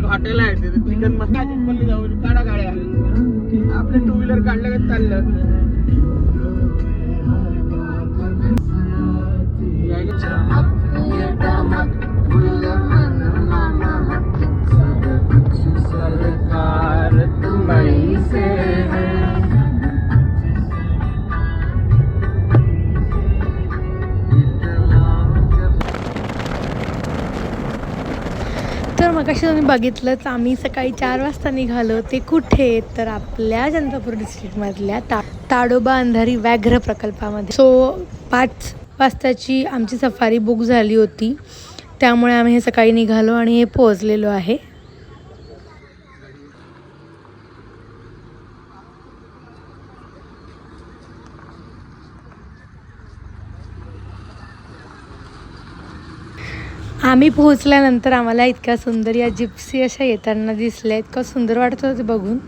Hotel आहे chicken मसाला जाऊन काढा गाड्या आपले टू व्हीलर काढलं का चाललं. तर मगाशी तुम्ही बघितलंच आम्ही सकाळी 4 वाजता निघालो. ते कुठे तर आपल्या चंद्रपूर डिस्ट्रिक्टमधल्या ताडोबा अंधारी व्याघ्र प्रकल्पामध्ये. सो 5 वाजताची आमची सफारी बुक झाली होती, त्यामुळे आम्ही हे सकाळी निघालो आणि हे पोहोचलेलो आहे. आम्ही पोहोचल्यानंतर आम्हाला इतक्या सुंदर या जिप्सी अशा येताना दिसल्या. इतकं सुंदर वाटत होतं बघून.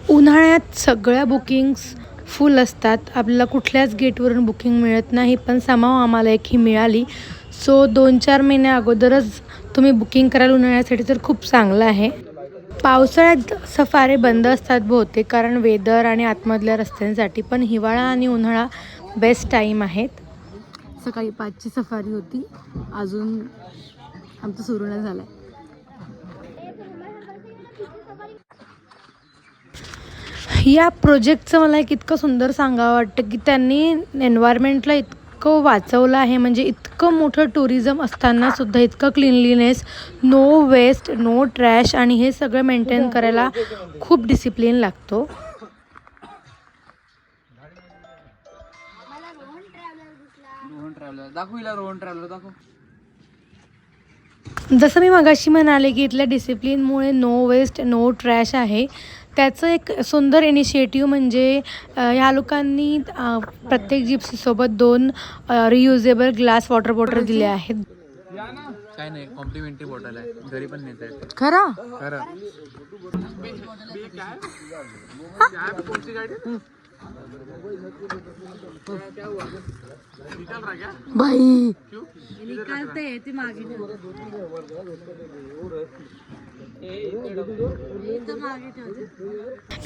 उन्हाळ्यात सगळ्या बुकिंग्स फुल असतात. आपल्याला कुठल्याच गेटवरून बुकिंग मिळत नाही, पण समाव आम्हाला एक ही मिळाली. सो 2-4 महिन्या अगोदरच तुम्ही बुकिंग कराल उन्हाळ्यासाठी तर खूप चांगलं आहे. पावसाळ्यात सफारी बंद असतात बहुतेक, कारण वेदर आणि आतमधल्या रस्त्यांसाठी. पण हिवाळा आणि उन्हाळा बेस्ट टाईम आहेत. सकाळी 5ची सफारी होती, अजून आमचं सुरू नाही झालं. या प्रोजेक्टचं मला एक इतकं सुंदर सांगावं वाटतं की त्यांनी एन्व्हायरमेंटला इतकं वाचवलं आहे. म्हणजे इतकं मोठं टुरिझम असतानासुद्धा इतकं cleanliness, no waste, no trash, आणि हे सगळं मेंटेन करायला खूप डिसिप्लिन लागतो. जसं मी मगाशी म्हणाले की इथल्या डिसिप्लिनमुळे नो वेस्ट, नो ट्रॅश आहे. त्याचं एक सुंदर इनिशिएटिव्ह म्हणजे ह्या लोकांनी प्रत्येक जिप्सीसोबत 2 रियुजेबल ग्लास वॉटर बॉटल दिले आहेत. काय नाही, कॉम्प्लिमेंटरी बॉटल आहे, घरी पण नेता येते. खरं खरं. बाई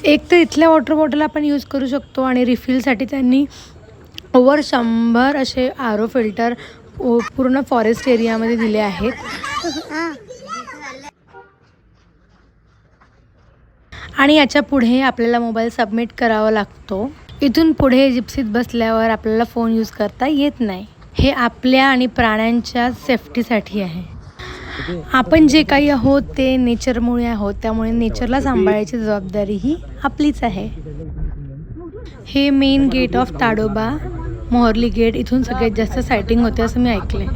एक तर इथल्या वॉटर बॉटल आपण यूज करू शकतो, आणि रिफिलसाठी त्यांनी ओव्हर 100 असे आरो फिल्टर पूर्ण फॉरेस्ट एरियामध्ये दिले आहेत. आणि याच्या पुढे आपल्याला मोबाईल सबमिट करावा लागतो. इथून पुढे जिप्सीत बसल्यावर आपल्याला फोन यूज करता येत नाही. हे आपल्या आणि प्राण्यांच्या सेफ्टीसाठी आहे. आपण जे काही आहोत ते नेचरमुळे आहोत, त्यामुळे नेचरला सांभाळायची जबाबदारी ही आपलीच आहे. हे main gate of Tadoba, Moharli gate. इथून सगळ्यात जास्त सायटिंग होते असं मी ऐकलंय.